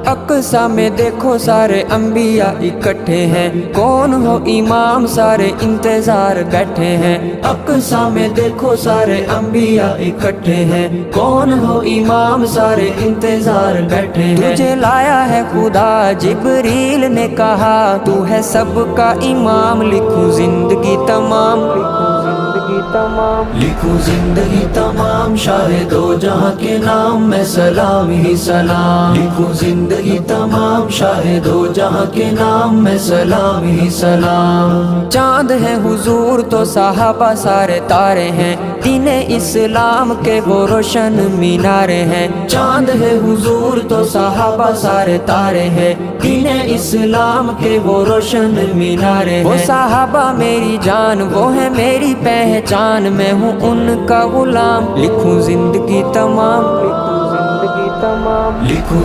اقصی میں دیکھو سارے انبیاء اکٹھے ہیں، کون ہو امام سارے انتظار بیٹھے ہیں۔ اقصی میں دیکھو سارے انبیاء اکٹھے ہیں، کون ہو امام سارے انتظار بیٹھے ہیں۔ تجھے لایا ہے خدا جبریل نے کہا، تو ہے سب کا امام، لکھوں زندگی تمام، لکھوں زندگی تمام، شاہ دو جہاں کے نام میں سلام ہی سلام، لکھوں زندگی تمام، شاہ دو جہاں کے نام میں سلام ہی سلام۔ چاند ہے حضور تو صحابہ سارے تارے ہیں، دین اسلام کے وہ روشن مینارے ہیں۔ چاند ہے حضور تو صحابہ سارے تارے ہیں، دین اسلام کے وہ روشن مینارے ہیں۔ وہ صحابہ میری جان، وہ ہے میری پہچان، میں ہوں ان کا غلام، لکھوں زندگی تمام، لکھوں زندگی تمام، لکھوں